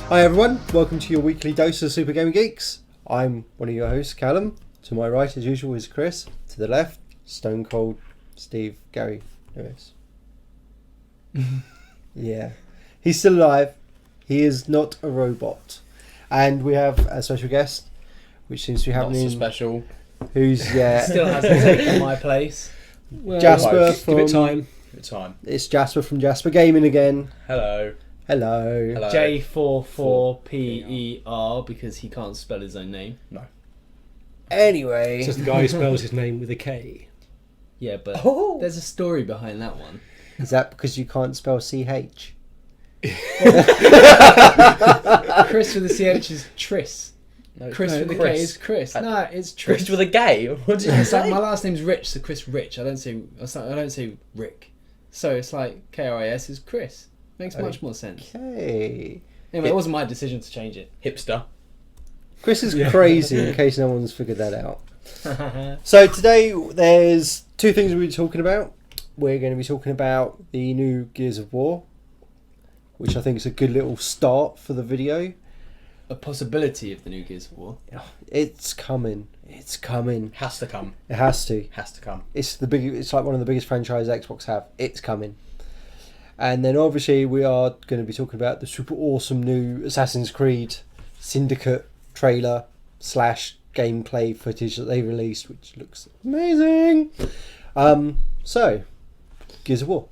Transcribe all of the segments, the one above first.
Hi everyone, welcome to your weekly dose of Super Gaming Geeks. I'm one of your hosts, Callum. To my right, as usual, is Chris. To the left, Stone Cold Steve Gary Lewis. Yeah, he's still alive. He is not a robot. And we have a special guest, which seems to be happening. Not so special. Who's still hasn't taken my place. Well, Jasper from... Give it time. It's Jasper from Jasper Gaming again. Hello. Hello. J44PER because he can't spell his own name. No. Anyway. It's just the guy who spells his name with a K. Yeah, but Oh. there's a story behind that one. Is that because you can't spell CH? Chris with the CH is Tris. No, Chris with the K is Chris. No, it's Tris. Chris with a gay. What did you It's like say? my last name's Rich, so Chris Rich. I don't say Rick. So it's like KRIS is Chris. Makes much more sense. Okay. Anyway, it wasn't my decision to change it. Hipster. Chris is crazy, in case no one's figured that out. So today there's two things we'll be talking about. We're going to be talking about the new Gears of War, which I think is a good little start for the video. A possibility of the new Gears of War. It's coming. It's coming. Has to come. It has to. Has to come. It's like one of the biggest franchises Xbox have. It's coming. And then obviously we are going to be talking about the super awesome new Assassin's Creed Syndicate trailer / gameplay footage that they released, which looks amazing. So, Gears of War.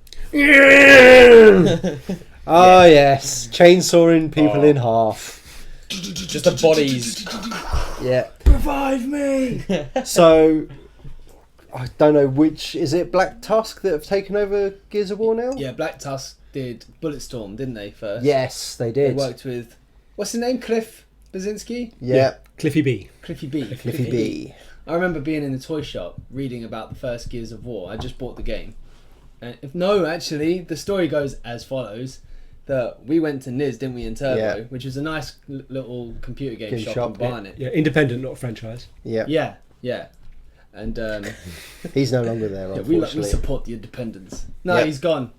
Oh yes, chainsawing people in half. Just the bodies. Yeah. Revive me! So, I don't know which is it. Black Tusk that have taken over Gears of War now. Yeah, Black Tusk did Bulletstorm, didn't they, first? Yes, they They did. worked with... What's his name? Cliff Basinski? Yeah. Cliffy B. Cliffy B. Cliffy B. I remember being in the toy shop reading about the first Gears of War. I just bought the game. And actually, the story goes as follows. That we went to Niz, didn't we, in Turbo, Yeah. which was a nice little computer game shop in Barnet. Yeah, independent, not a franchise. Yeah. Yeah. And He's no longer there, we unfortunately. support the independents. No, Yeah. he's gone.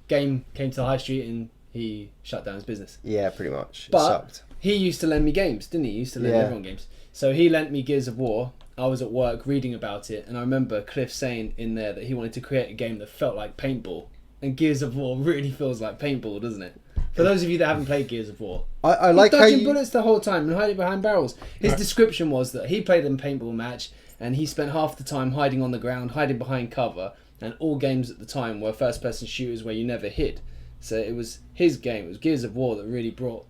Game came to the high street and he shut down his business. Yeah, pretty much. It But sucked. he used to lend me games, didn't he? He used to lend everyone games. So he lent me Gears of War. I was at work reading about it, and I remember Cliff saying in there that he wanted to create a game that felt like paintball. And Gears of War really feels like paintball, doesn't it? For those of you that haven't played Gears of War, I like he's how dodging you... bullets the whole time and hiding behind barrels. His description was that he played a paintball match and he spent half the time hiding on the ground, hiding behind cover, and all games at the time were first-person shooters where you never hid. So it was his game. It was Gears of War that really brought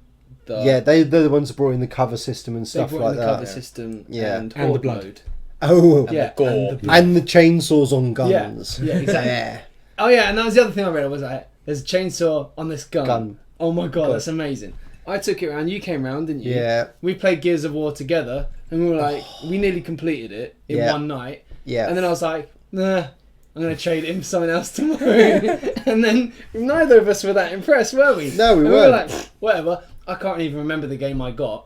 the... Yeah, they're the ones that brought in the cover system and stuff like the that. cover system and the Horde blood. mode. Oh, Yeah, gore. and the blood. and the chainsaws on guns. Yeah, exactly. Yeah. Oh yeah, and that was the other thing I read. Was like, there's a chainsaw on this gun. Oh my god, that's amazing. I took it around. You came round, didn't you? Yeah. We played Gears of War together, and we were like, we nearly completed it in one night. Yeah. And then I was like, nah, I'm gonna trade it in for someone else tomorrow. And then neither of us were that impressed, were we? No, we and weren't. We were like, whatever. I can't even remember the game I got.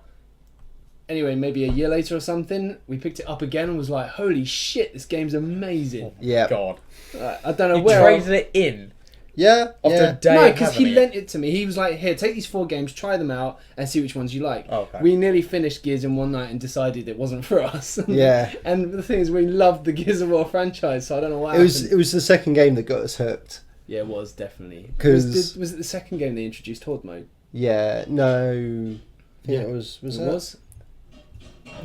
Anyway, maybe a year later or something, we picked it up again and was like, holy shit, this game's amazing. Yeah. God. I don't know You where. traded it in Yeah. after Yeah. a day No, of because having he it. lent it to me. He was like, here, take these 4 games, try them out, and see which ones you like. Oh, okay. We nearly finished Gears in one night and decided it wasn't for us. Yeah. And the thing is, we loved the Gears of War franchise, so I don't know what It was happened. the second game that got us hooked. Yeah, it was, definitely. 'Cause- Was it the second game they introduced Horde mode? Yeah. No. Yeah. It was. Was It that? was?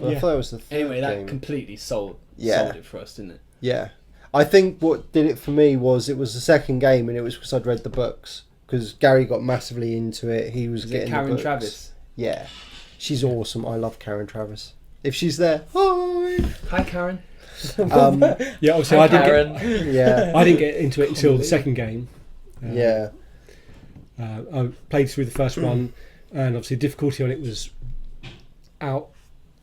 Well, I thought it was the third Anyway, that game. completely sold Yeah. it for us, didn't it? Yeah. I think what did it for me was it was the second game, and it was because I'd read the books. Because Gary got massively into it. He was Is getting it Karen the books. Travis? Yeah. She's awesome. I love Karen Travis. If she's there, hi. Hi, Karen. Yeah, obviously Karen. Yeah. I didn't get into it until the second game. Yeah. I played through the first one, and obviously difficulty on it was out.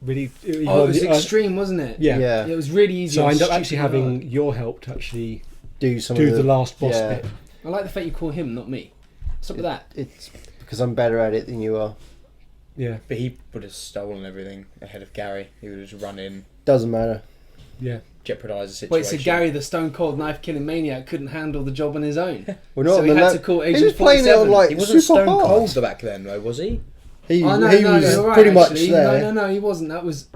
Really, It was extreme, wasn't it? Yeah. Yeah. It was really easy. So I and ended up actually stupid having hard. your help to actually Do some do of the last boss yeah. bit. I like the fact you call him, not me. What's up with that? It's because I'm better at it than you are. Yeah, But he would have stolen everything ahead of Gary. He would have just run in. Doesn't matter. yeah. jeopardise the situation. Wait, so Gary, the Stone Cold knife killing maniac, couldn't handle the job on his own. Well, not So on he the had lap- to call He Agent was playing it on 47. like He wasn't super stone hard. cold back then, though, was he? He Oh no, was you're right, pretty much actually. there. No, he wasn't. That was.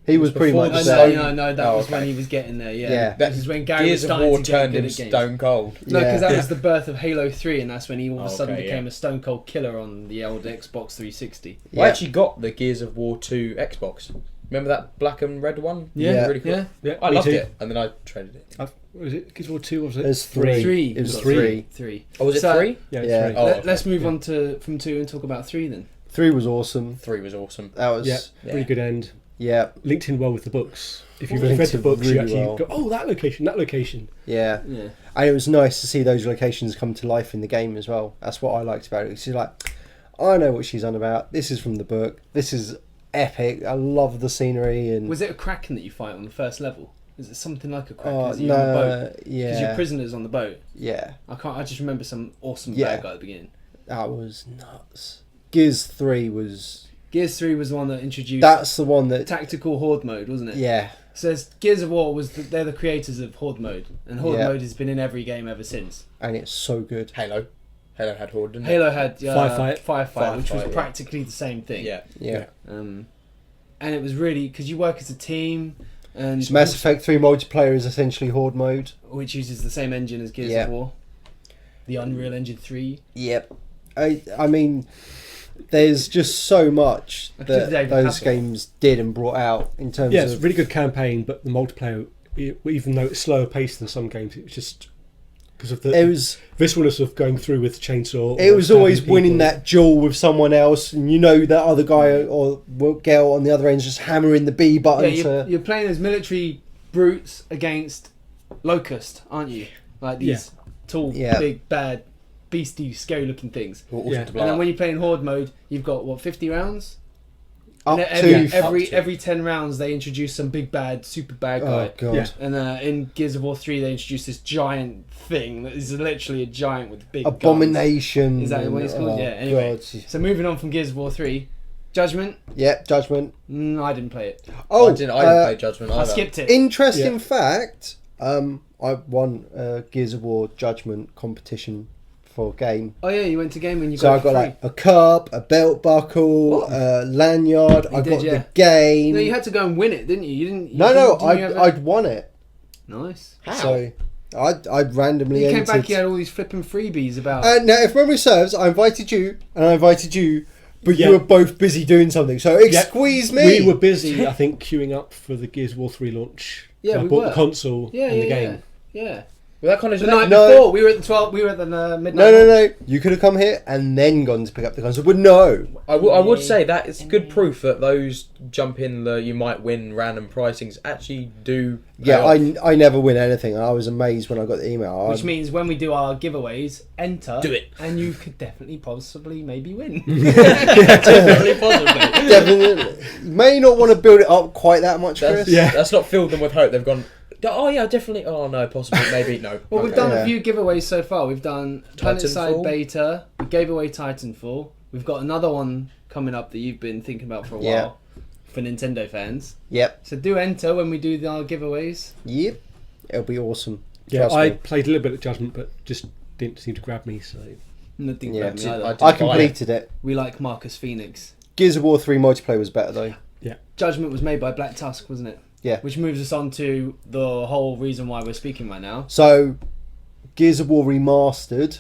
He was pretty before much the there. stone- That Oh, was when okay. he was getting there. Yeah, Yeah. This is when Gary Gears was of starting War to get turned good him at games. stone cold. No, because that Yeah. was the birth of Halo 3, and that's when he all of a Oh, sudden okay, became yeah. a stone cold killer on the old Xbox 360. I Yeah. actually got the Gears of War 2 Xbox. Remember that black and red one? Yeah. Really cool. Yeah. Yeah, I me loved too. it, and then I traded it. Was it Gears of War 2 or was it? There's three. Three. It was Got three. Three. Oh, was it So- 3? Yeah, it's Yeah. 3. Oh, Let, okay. Let's move on from 2 and talk about 3 then. 3 was awesome. 3 was awesome. That was Yeah, Yeah. pretty good end. yeah. Linked in well with the books. If you've Linked read the in books, you really actually well. go, oh, that location. Yeah. Yeah. And it was nice to see those locations come to life in the game as well. That's what I liked about it. She's like, I know what she's on about. This is from the book. This is epic. I love the scenery and. Was it a Kraken that you fight on the first level? Is it something like a Kraken? Oh, Is it you on the boat? no, Because yeah, you're prisoners on the boat. yeah, I just remember some awesome Yeah. bad guy at the beginning. that was nuts. Gears 3 was. Gears 3 was the one that introduced That's the one that. tactical horde mode, wasn't it? Yeah, So Gears of War they're the creators of horde mode, and horde Yeah. mode has been in every game ever since. and it's so good. Halo. Halo had Horde, didn't Halo had Firefight, which was yeah. practically the same it? thing. Yeah. Yeah. And it was really because you work as a team, and Mass Effect 3 multiplayer is essentially Horde mode. which uses the same engine as Gears Yeah. of War, the Unreal Engine 3. Yep. I mean, there's just so much Because that David those Hasselhoff. games did and brought out in terms Yeah, it's a of. really good campaign, but the multiplayer, even though it's slower paced than some games, it's just because of the It was. visceralness of going through with the chainsaw. It or was stabbing always winning people. that duel with someone else, and you know that other guy or girl on the other end is just hammering the B Yeah, button you're playing as military brutes against Locust, aren't you? Like these tall, Yeah. big, bad, beastie, scary-looking things. Awesome Yeah. to blow And then up. when you play in Horde mode, you've got what 50 rounds. up And to. every 10 rounds, they introduce some big bad, super bad guy. Oh god. Yeah. And in Gears of War 3, they introduced this giant thing that is literally a giant with big guns. Abomination. Is that what it's called? Oh, Yeah, anyway. God. So moving on from Gears of War 3, Judgment. Yep, Judgment. I didn't play it. Oh, I didn't play Judgment either. I skipped it. interesting Yeah. fact. I won a Gears of War Judgment competition for game. Oh yeah, you went to game and you So I got it got for like a cup, a belt buckle, What? a lanyard. You I did, got yeah. the game. free. No, you had to go and win it, didn't you? You didn't. You No, didn't you ever- I'd won it. Nice. How? So I'd randomly You came entered. back, you had all these flipping freebies about. Now, if memory serves, I invited you, and I invited you, but Yeah. you were both busy doing something. So Yeah. squeeze me. We were busy, I think, queuing up for the Gears of War 3 launch. Yeah, I we bought were. the console yeah, and yeah, the game. yeah. Well, that kind of The night No. before, we were at the 12. We were at the midnight. No. You could have come here and then gone to pick up the console, but no. I would say that it's good proof that those jump in the you might win random pricings actually do. pay Yeah, off. I never win anything. I was amazed when I got the email. Which means when we do our giveaways, enter. Do it. And you could definitely, possibly, maybe win. Definitely possibly. definitely may not want to build it up quite that much, Chris. Yeah. That's not filled them with hope. They've gone. Oh yeah, definitely. Oh no, possibly, maybe no. Well, we've Okay. done Yeah. a few giveaways so far. We've done Planetside Titanfall. Beta. We gave away Titanfall. We've got another one coming up that you've been thinking about for a Yeah. while for Nintendo fans. Yep. So do enter when we do our giveaways. Yep. It'll be awesome. Yeah, Trust I me. played a little bit of Judgment, but just didn't seem to grab me. So Nothing Yeah, grabbed me either. I- I buy completed it. We like Marcus Phoenix. Gears of War 3 multiplayer was better though. Judgment was made by Black Tusk, wasn't it? Yeah. Which moves us on to the whole reason why we're speaking right now. So, Gears of War Remastered.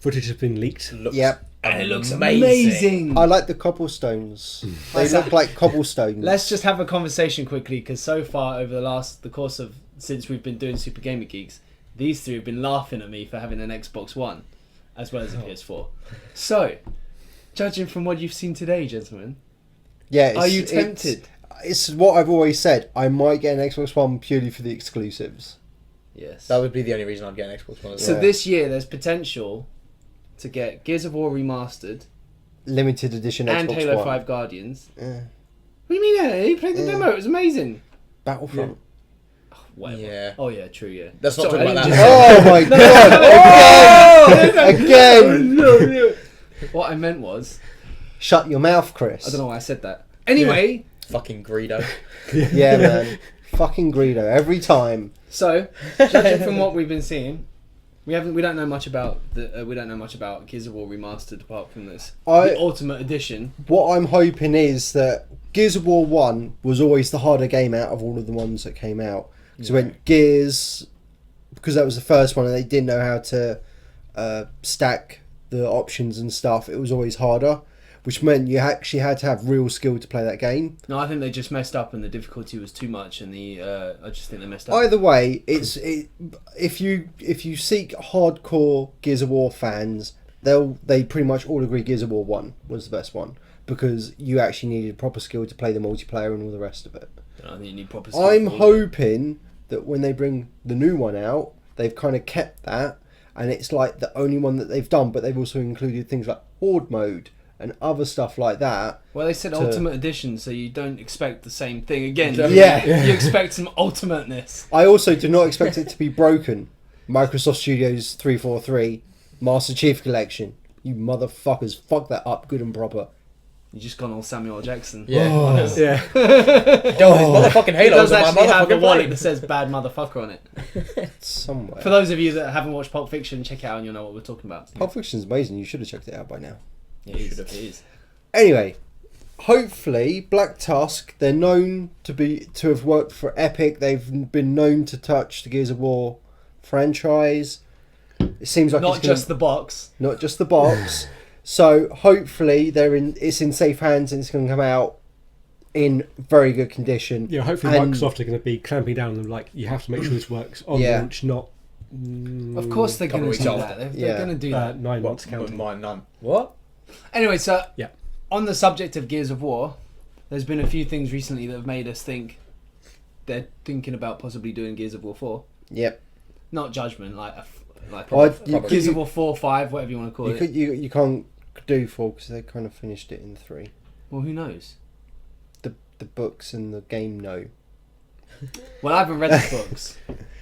footage has been leaked. Looks Yep. And it looks amazing. I like the cobblestones. They Let's look ha- like cobblestones. Let's just have a conversation quickly, because so far over the course of since we've been doing Super Gamer Geeks, these three have been laughing at me for having an Xbox One, as well as a PS4. So, judging from what you've seen today, gentlemen, Yeah. are you tempted? It's what I've always said. I might get an Xbox One purely for the exclusives. Yes. That would be the only reason I'd get an Xbox One. As So well. this year, there's potential to get Gears of War Remastered Limited edition and Xbox Halo One. 5 Guardians. Yeah. What do you mean? You played the Yeah. demo. It was amazing. Battlefront. Whatever. Yeah. Oh yeah, true. Yeah. Let's not Sorry, talk I about didn't that. Oh my god! Again! What I meant was, Shut your mouth, Chris. I don't know why I said that. Anyway, Fucking Greedo. Yeah, man. Fucking Greedo every time. So, judging from what we've been seeing, we don't know much about Gears of War Remastered apart from the Ultimate Edition. What I'm hoping is that Gears of War 1 was always the harder game out of all of the ones that came out. So when Gears, because that was the first one and they didn't know how to stack the options and stuff, it was always harder, which meant you actually had to have real skill to play that game. No, I think they just messed up and the difficulty was too much, and I just think they messed up. Either way, if you seek hardcore Gears of War fans, they pretty much all agree Gears of War 1 was the best one, because you actually needed proper skill to play the multiplayer and all the rest of it. I think you need proper skill. I'm hoping that when they bring the new one out, they've kind of kept that, and it's like the only one that they've done, but they've also included things like Horde mode and other stuff like that. Well, they said Ultimate Edition, so you don't expect the same thing again. Yeah. You expect some ultimateness. I also do not expect it to be broken. Microsoft Studios 343 Master Chief Collection. You motherfuckers, fuck that up good and proper. You just gone all Samuel L. Jackson. Yeah. Oh. Yeah. Yo, his motherfucking He Halos does on my actually have a motherfucking wallet plane. that says "bad motherfucker" on it. Somewhere. For those of you that haven't watched Pulp Fiction, check it out and you'll know what we're talking about. Pulp Fiction's amazing. You should have checked it out by now. It is. Anyway, hopefully Black Tusk, they're known to have worked for Epic. They've been known to touch the Gears of War franchise. It seems like Not it's gonna, just the box. not just the box. So hopefully it's in safe hands and it's going to come out in very good condition. Yeah, hopefully And- Microsoft are going to be clamping down on them, like, you have to make sure this works on Yeah. launch, not... Of course they're Couple going to weeks do after. that. Yeah. They're going to do that. 9 months counting. Mine, none. What? Anyway, so Yeah. on the subject of Gears of War, there's been a few things recently that have made us think they're thinking about possibly doing Gears of War 4. Yep. Not Judgment, like You Gears of War 4, 5, whatever you want to call it. You can't do 4 because they kind of finished it in 3. Well, who knows? The books and the game know. Well, I haven't read the books.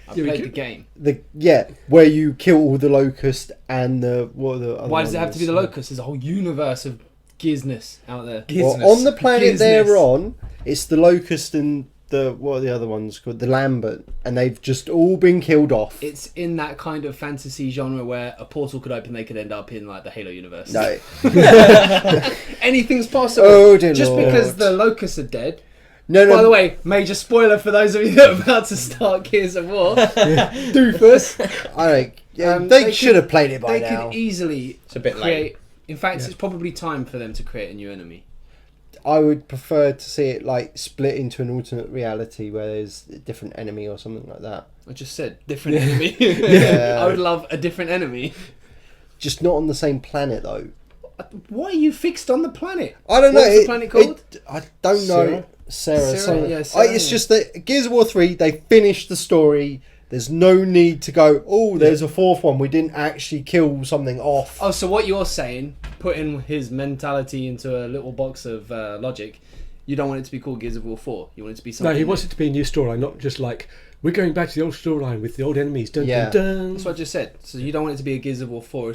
I've Yeah, we played could- the game. Where you kill all the locust and what are the other Why does it have to be the ones? Locust? There's a whole universe of Gearsness out there. Well, on the planet they're Business. on, it's the locust and what are the other ones called? The Lambert, and they've just all been killed off. It's in that kind of fantasy genre where a portal could open, they could end up in like the Halo universe. No. Anything's possible. Oh dear Just Lord. because the locusts are dead. No. By the way, major spoiler for those of you that are about to start Gears of War. Doofus. I don't. Yeah, They they should have played it by They now. could easily It's a bit late. create. In fact, Yeah. it's probably time for them to create a new enemy. I would prefer to see it like split into an alternate reality where there's a different enemy or something like that. I just said different enemy. Yeah. I would love a different enemy. Just not on the same planet though. Why are you fixed on the planet? I don't know. What was the planet called? I don't know. Sarah, Sarah. yeah, Sarah, It's yeah. just that Gears of War 3, they finished the story. There's no need to go, oh, there's a fourth one. We didn't actually kill something off. Oh, so what you're saying, putting his mentality into a little box of logic, you don't want it to be called Gears of War 4. You want it to be No, something. he new. wants it to be a new storyline, not just like, we're going back to the old storyline with the old enemies. Dun, Yeah. dun, dun. That's what I just said. So you don't want it to be a Gears of War 4, a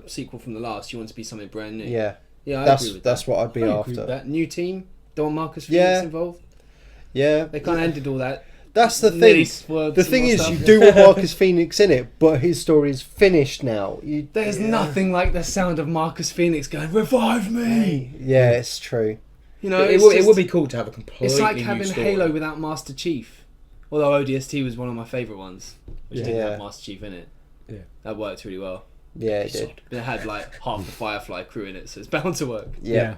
sequel from the last. You want it to be something brand new. Yeah, Yeah, I that's agree with that's that. what I'd be I agree after. with that. New team, don't want Marcus Phoenix Yeah. involved. Yeah, They kind of ended all that. that's the Nearly thing. spoiled The some thing more is, stuff. you do want Marcus Phoenix in it, but his story is finished now. There's nothing like the sound of Marcus Phoenix going, "Revive me!" Yeah, it's true. You know, it it's would just- be cool to have a completely It's like new having story. Halo without Master Chief. Although ODST was one of my favourite ones, which didn't Yeah. have Master Chief in it. Yeah. That worked really well. Yeah, it did. It had like half the Firefly crew in it, so it's bound to work. Yeah.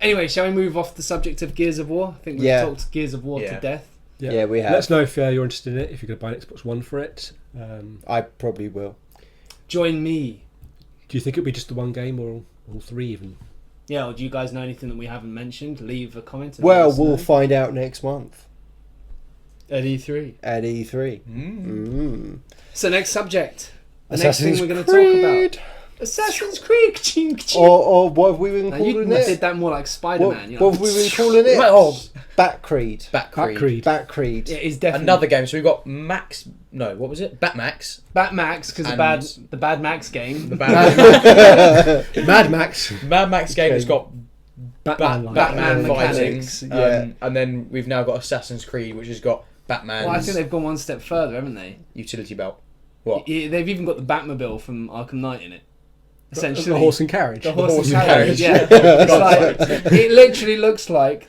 Anyway, shall we move off the subject of Gears of War? I think we've Yeah. talked Gears of War to Yeah. death. Yeah, we have. Let us know if you're interested in it, if you're going to buy an Xbox One for it. I probably will. Join me. Do you think it'll be just the one game or all three even? Yeah, or do you guys know anything that we haven't mentioned? Leave a comment. And Well, let us we'll know. find out next month At E3. at E3. So next subject. The Assassin's next thing we're going to talk Creed. about. Assassin's Creed. Ching, ching. Or what have we been Now, you calling did it? that more like Spider-Man. What have we been calling it? Oh, Bat Creed. Bat Creed. Creed. Bat Creed. It is definitely Another game. So we've got Max. No, what was it? Batmax. Batmax, because And- the Bad Max game. The Batman. Mad Max. Mad Max game has got Batman. Batman fighting. mechanics, yeah. And then we've now got Assassin's Creed, which has got Batman's Well, I think they've gone one step further, haven't they? utility belt. What? Yeah, they've even got the Batmobile from Arkham Knight in it. Essentially, The horse and carriage. The horse horse and and carriage. carriage. Yeah, it's like, it literally looks like.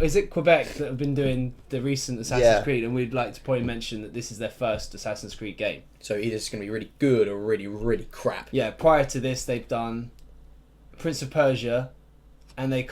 Is it Quebec that have been doing the recent Assassin's Creed? And we'd like to probably mention that this is their first Assassin's Creed game. So either it's going to be really good or really, really crap. Yeah, prior to this, they've done Prince of Persia, and they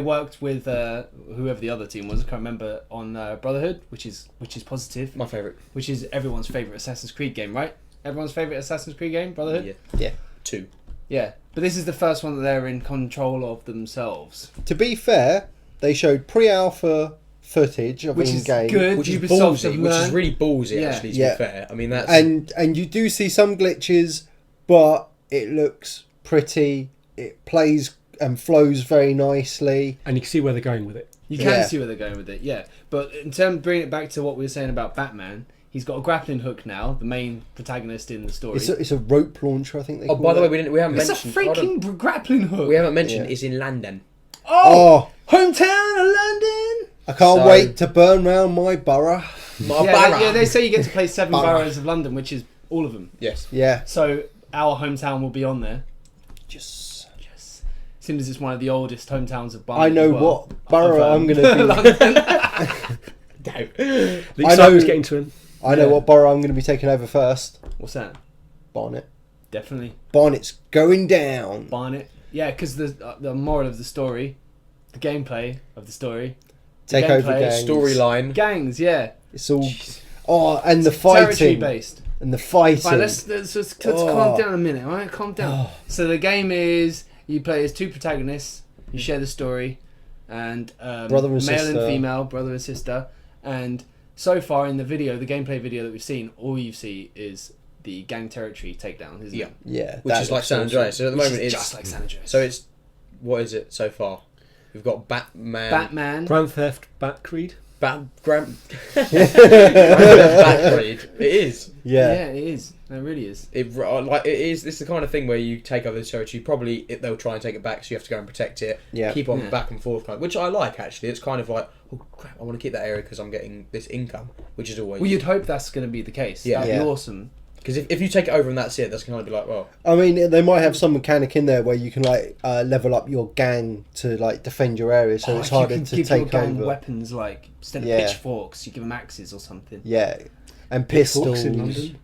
worked with whoever the other team was. I can't remember, on Brotherhood, which is positive. My favourite. Which is everyone's favourite Assassin's Creed game, right? Everyone's favourite Assassin's Creed game, Brotherhood. Yeah. 2. Yeah, but this is the first one that they're in control of themselves. To be fair, they showed pre-alpha footage of Which in-game. is good. Which is Ubisoft have ballsy. Which is learned. really ballsy, Yeah. actually, to Yeah. be fair. I mean, that's... And you do see some glitches, but it looks pretty. It plays and flows very nicely. And you can see where they're going with it. You can Yeah. see where they're going with it, yeah. But in terms, bringing it back to what we were saying about Batman, he's got a grappling hook now, the main protagonist in the story. It's a rope launcher, I think they Oh, call by the way, it. we haven't It's a mentioned... hold on. freaking grappling hook. We haven't mentioned Yeah. it's in London. Oh, hometown of London. I can't So- wait to burn round my borough. Yeah, they say you get to play 7 Borough. boroughs of London, which is all of them. Yes. Yeah. So our hometown will be on there. Just. Yes. Seems as it's one of the oldest hometowns of Barnet. I know as well. what borough Of, I'm going to be. London. The I excitement's know- getting to him. I know what borough I'm going to be taking over first. What's that? Barnet. Definitely Barnet's going down. Barnet. Yeah, because the moral of the story, the gameplay of the story, Take over gameplay, gangs. Storyline. gangs. Yeah, It's all. Oh, and the territory fighting. based. And the fighting. Right, let's calm down a minute, all right? Calm down. Oh. So the game is you play as 2 protagonists. You share the story, and Brother and male sister. and female, brother and sister. And so far in the video, the gameplay video that we've seen, all you see is the gang territory takedown, isn't Yeah. it? Yeah. Which that is like looks San awesome. Andreas. So at the Which moment is it's... just like San Andreas. So it's... What is it so far? We've got Batman... Grand Theft Bat Creed. Grand Theft Creed. It is. Yeah. it is. It really is. It is. This is the kind of thing where you take over the territory. Probably they'll try and take it back, so you have to go and protect it. Yeah. Keep on Yeah. back and forth, kind of, which I like actually. It's kind of like, oh crap, I want to keep that area because I'm getting this income, which is always. Well, you'd hope that's going to be the case. Yeah. That'd Yeah. be awesome. Because if you take it over and that's it, that's going to be like, well, I mean, they might have some mechanic in there where you can like level up your gang to like defend your area, so it's Like, harder you can to give your take gang over. weapons, like instead of Yeah. pitchforks, you give them axes or something. Yeah, and Pitchforks pistols. in London.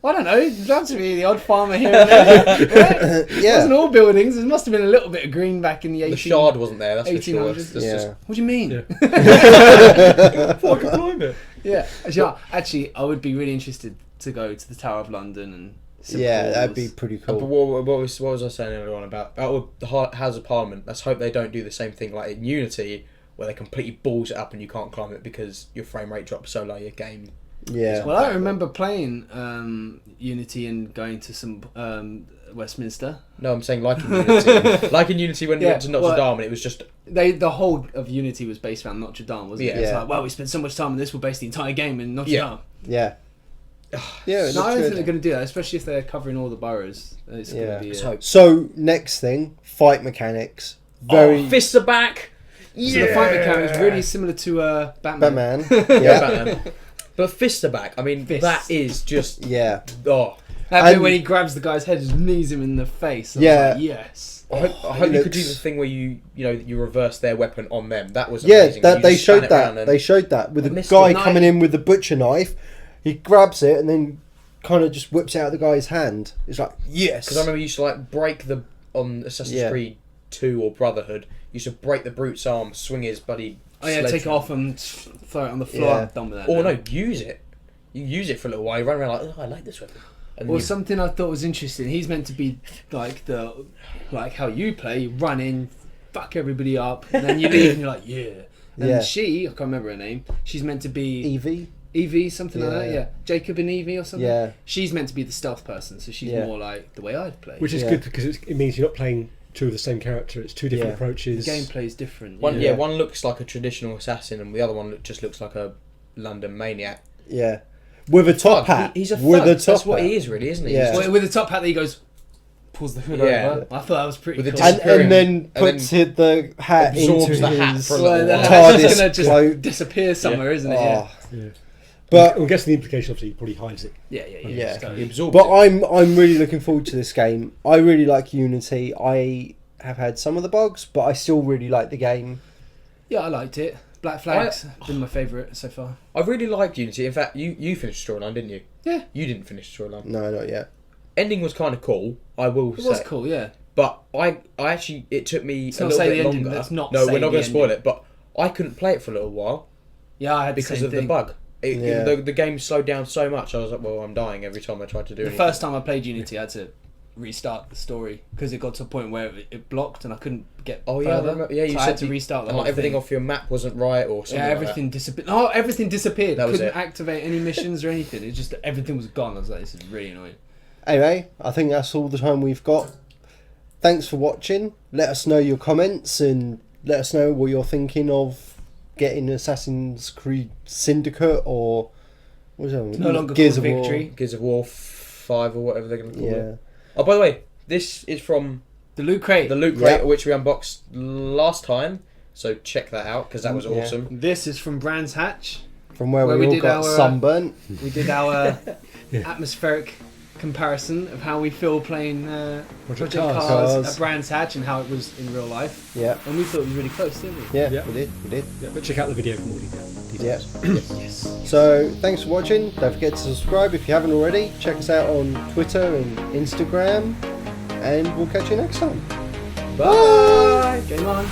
I don't know. That's really the odd farmer here and there. Right? It Yeah, wasn't all buildings. There must have been a little bit of green back in the 18... the shard wasn't there. That's for sure. 1800s. That's Yeah. just What do you mean? Yeah. fuck a climate. Yeah. Actually, I would be really interested to go to the Tower of London and... St. yeah, that'd be Paul's. pretty But cool. what was I saying earlier on about the House of Parliament? Let's hope they don't do the same thing like in Unity, where they completely balls it up and you can't climb it because your frame rate drops so low your game. Yeah, Well, I remember playing Unity and going to some Westminster. No, I'm saying like in Unity, like in Unity when we Yeah, went to Notre well- Dame and it was just The whole of Unity was based around Notre Dame, wasn't it? Yeah. It's Yeah. like, well, we spent so much time on this, we'll base the entire game in Notre Yeah. Dame. yeah, yeah. It No, I looks don't think good. they're going to do that, especially if they're covering all the boroughs. It's Yeah. going to be... Let's hope. So next thing, fight mechanics. Very fists are back. So the fight mechanic is really similar to Batman. Batman. Yeah, Batman. But fists are back. I mean, Fists. that is just yeah. oh. That bit And- when he grabs the guy's head and knees him in the face. I was Yeah. like, yes. I hope it you could do looks- the thing where you reverse their weapon on them. That was Yeah, amazing. that You they just span showed it around that. and- They showed that with I the missed guy it. coming in with the butcher knife. He grabs it and then kind of just whips it out of the guy's hand. It's like yes. Because I remember you used to like break the on Assassin's Yeah. Creed 2 or Brotherhood. You used to break the brute's arm, swing his bloody. Oh yeah, sledge take it around. off and throw it on the floor. Yeah. I'm done with that. Or now. no, use it. You use it for a little while. You run around like, oh, I like this weapon. And Well, you- something I thought was interesting. He's meant to be like how you play. You run in, fuck everybody up, and then you leave and you're like, yeah. And Yeah. she, I can't remember her name. She's meant to be Evie. Evie, something like that. Yeah. Yeah, Jacob and Evie or something. Yeah. She's meant to be the stealth person, so she's Yeah. more like the way I'd play. Which is Yeah. good because it means you're not playing two of the same character. It's two different Yeah. approaches. the gameplay is different. one looks like a traditional assassin, and the other one just looks like a London maniac. Yeah. With a top Thug. hat. He's a with thug. a top That's what hat. he is, really, isn't he? Yeah. He's just- With the top hat that he goes, pulls the hood Yeah. over. I thought that was pretty With the cool. And, disappearing- and then and puts the hat absorbs into the hat his for a Well, little the while. hat's TARDIS just gonna just cloak. disappear somewhere, isn't it? Oh, Yeah. Yeah. But I'm guessing the implication obviously probably hides it. Yeah. Yeah. Just He absorbed But it. I'm really looking forward to this game. I really like Unity. I have had some of the bugs, but I still really like the game. Yeah, I liked it. Black Flag's been my favourite so far. I really liked Unity. In fact, you finished the storyline, didn't you? Yeah. You didn't finish the storyline. No, not yet. Ending was kind of cool, I will It say. was cool, yeah. But I actually, it took me Let's a not little say bit the ending, longer. let's not No, say we're not the going to spoil ending. it. But I couldn't play it for a little while Yeah, I had the because same of thing. the bug. Yeah. The game slowed down so much. I was like, well, I'm dying every time I tried to do The anything. first time I played Unity, I had to restart the story because it got to a point where it blocked and I couldn't get Oh yeah, I further. remember, yeah. You so said I had to restart the and whole like everything thing. off your map wasn't right or something. Yeah, like everything disappeared. Oh, everything disappeared. That was Couldn't it. activate any missions or anything. It's just everything was gone. I was like, this is really annoying. Anyway, I think that's all the time we've got. Thanks for watching. Let us know your comments and let us know what you're thinking of getting Assassin's Creed Syndicate or what's that? No longer Gears called of War. Victory. that. Gears of War 5 or whatever they're going to call Yeah. it. Oh, by the way, this is from The loot crate. the loot crate, Yeah. which we unboxed last time. So check that out because that was Yeah. awesome. This is from Brands Hatch. From where Where we we all did got our, sunburnt. We did our Yeah. atmospheric comparison of how we feel playing Project Project Cars. Cars at Brands Hatch and how it was in real life. Yeah. And we thought it was really close, didn't we? Yeah, Yeah. we did. Yeah, but check out the video for more detail. Yeah. Yes. So, thanks for watching. Don't forget to subscribe if you haven't already. Check us out on Twitter and Instagram. And we'll catch you next time. Bye. Game on.